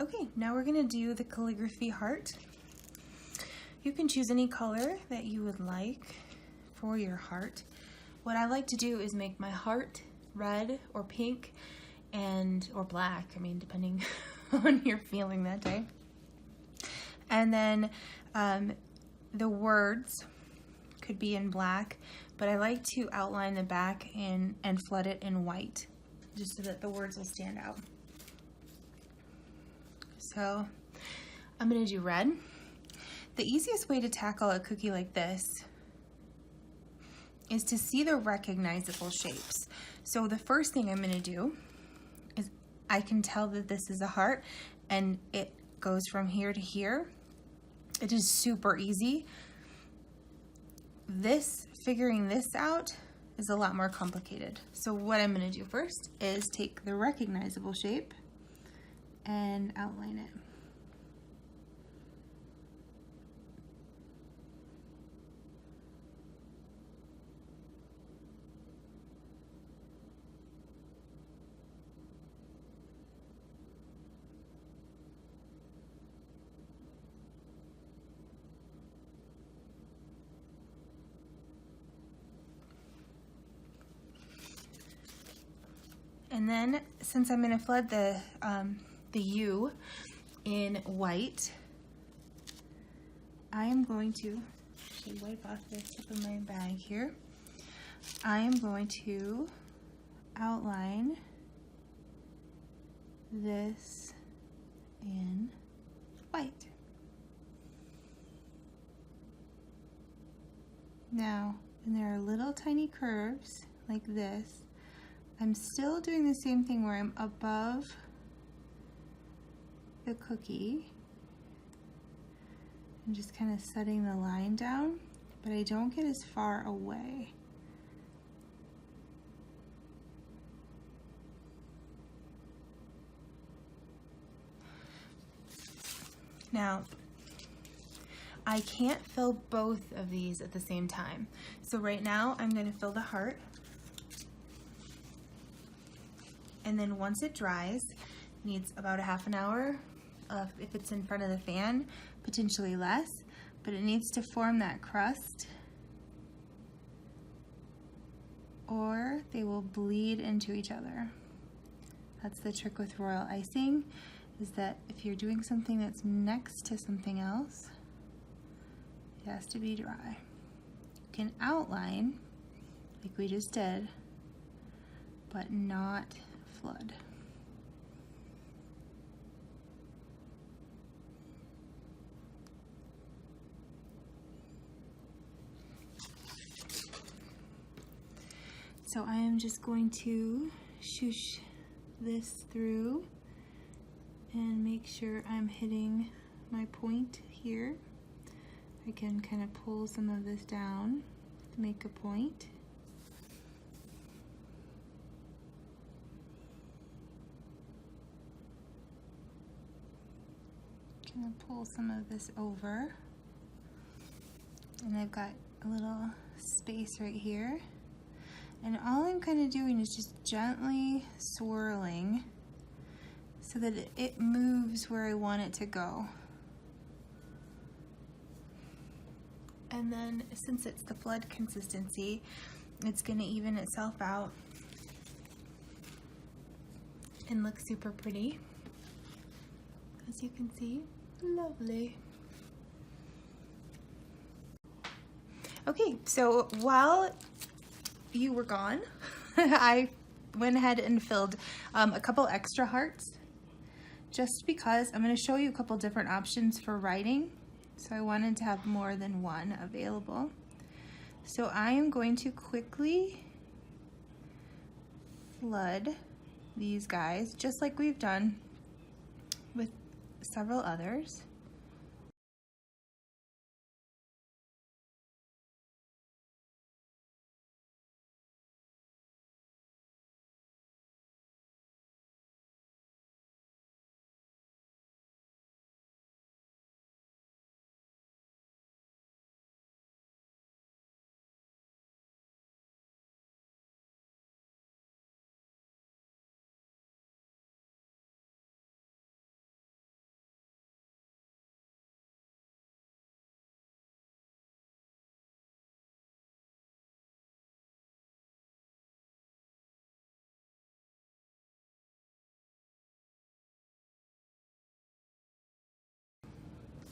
Okay, now we're gonna do the calligraphy heart. You can choose any color that you would like for your heart. What I like to do is make my heart red or pink or black, I mean, depending on your feeling that day. And then the words could be in black, but I like to outline the back and flood it in white, just so that the words will stand out. So I'm gonna do red. The easiest way to tackle a cookie like this is to see the recognizable shapes. So the first thing I'm gonna do is I can tell that this is a heart and it goes from here to here. It is super easy. Figuring this out is a lot more complicated. So what I'm gonna do first is take the recognizable shape and outline it. And then, since I'm going to flood the U in white, I am going to actually wipe off the tip of my bag here. I am going to outline this in white. Now, and there are little tiny curves like this. I'm still doing the same thing where I'm above the cookie and just kind of setting the line down, but I don't get as far away. Now, I can't fill both of these at the same time. So right now I'm going to fill the heart. And then once it dries, it needs about a half an hour if it's in front of the fan, potentially less, but it needs to form that crust or they will bleed into each other. That's the trick with royal icing, is that if you're doing something that's next to something else, it has to be dry. You can outline like we just did, but not flood. So I am just going to shoosh this through and make sure I'm hitting my point here. I can kind of pull some of this down to make a point. Gonna pull some of this over, and I've got a little space right here, and all I'm kind of doing is just gently swirling so that it moves where I want it to go. And then since it's the flood consistency, it's gonna even itself out and look super pretty, as you can see. Lovely. Okay, so while you were gone, I went ahead and filled a couple extra hearts, just because I'm going to show you a couple different options for writing. So I wanted to have more than one available. So I am going to quickly flood these guys, just like we've done with several others.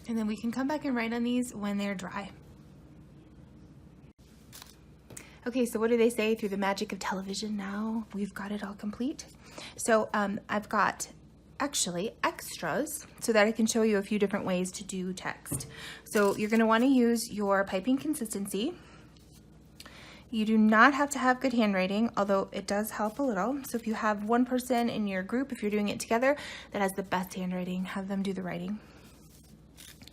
And then we can come back and write on these when they're dry. Okay, so what do they say? Through the magic of television now, we've got it all complete. So I've got actually extras so that I can show you a few different ways to do text. So you're gonna wanna use your piping consistency. You do not have to have good handwriting, although it does help a little. So if you have one person in your group, if you're doing it together, that has the best handwriting, have them do the writing.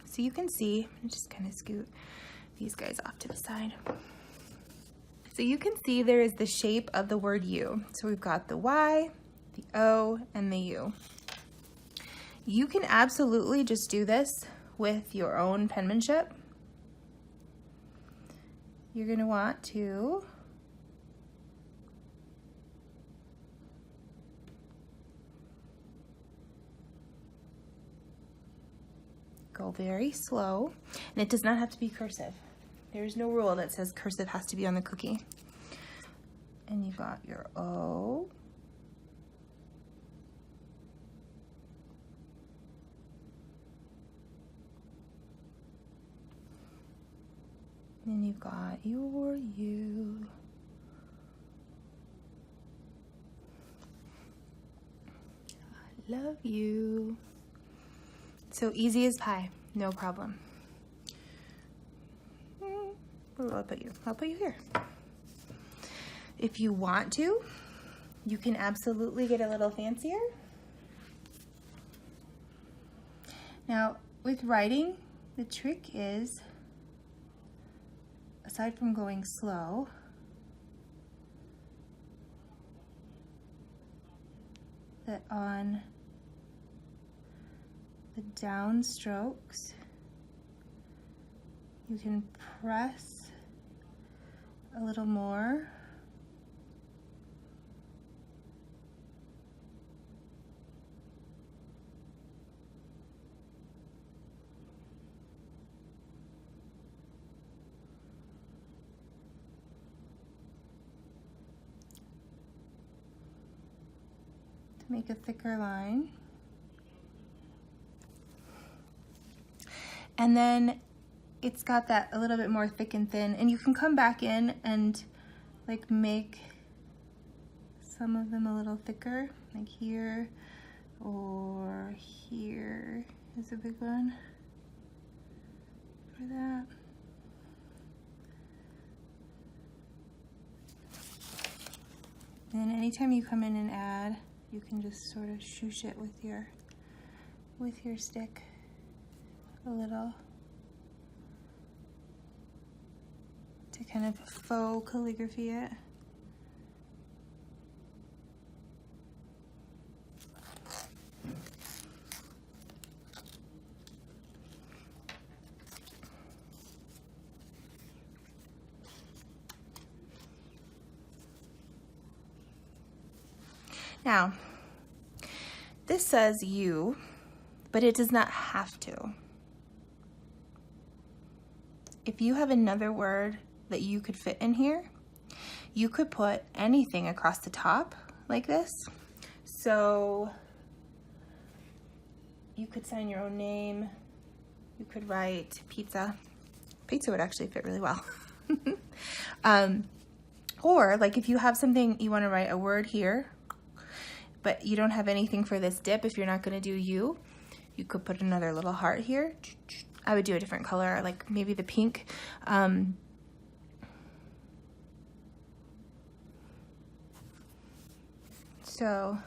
So you can see, I'm just kind of scoot these guys off to the side. So you can see there is the shape of the word U. So we've got the Y, the O, and the U. You can absolutely just do this with your own penmanship. You're going to want to go very slow, and it does not have to be cursive. There's no rule that says cursive has to be on the cookie. And you've got your O. Then you've got your U. I love you. So easy as pie, no problem. Where will I put you? I'll put you here. If you want to, you can absolutely get a little fancier. Now, with writing, the trick is, aside from going slow, that on the down strokes, you can press a little more. To make a thicker line. And then it's got that a little bit more thick and thin, and you can come back in and like make some of them a little thicker, like here or here is a big one for that. And anytime you come in and add, you can just sort of shoosh it with your stick a little to kind of faux calligraphy it. Now, this says you, but it does not have to. If you have another word that you could fit in here, you could put anything across the top like this. So you could sign your own name. You could write pizza. Pizza would actually fit really well. Or like if you have something, you want to write a word here, but you don't have anything for this dip, if you're not going to do you could put another little heart here. I would do a different color, like maybe the pink. So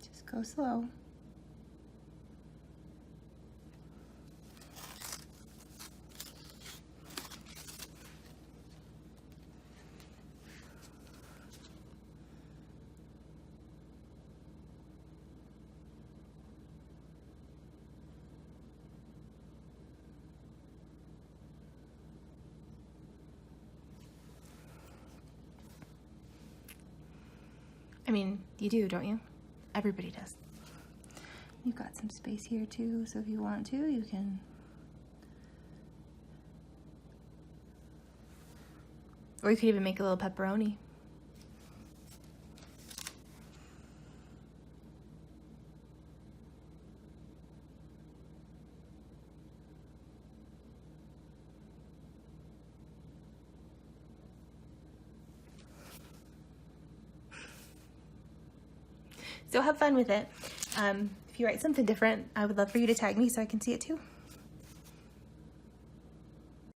just go slow. I mean, you do, don't you? Everybody does. You've got some space here too, so if you want to, you can. Or you could even make a little pepperoni. So have fun with it. If you write something different, I would love for you to tag me so I can see it too.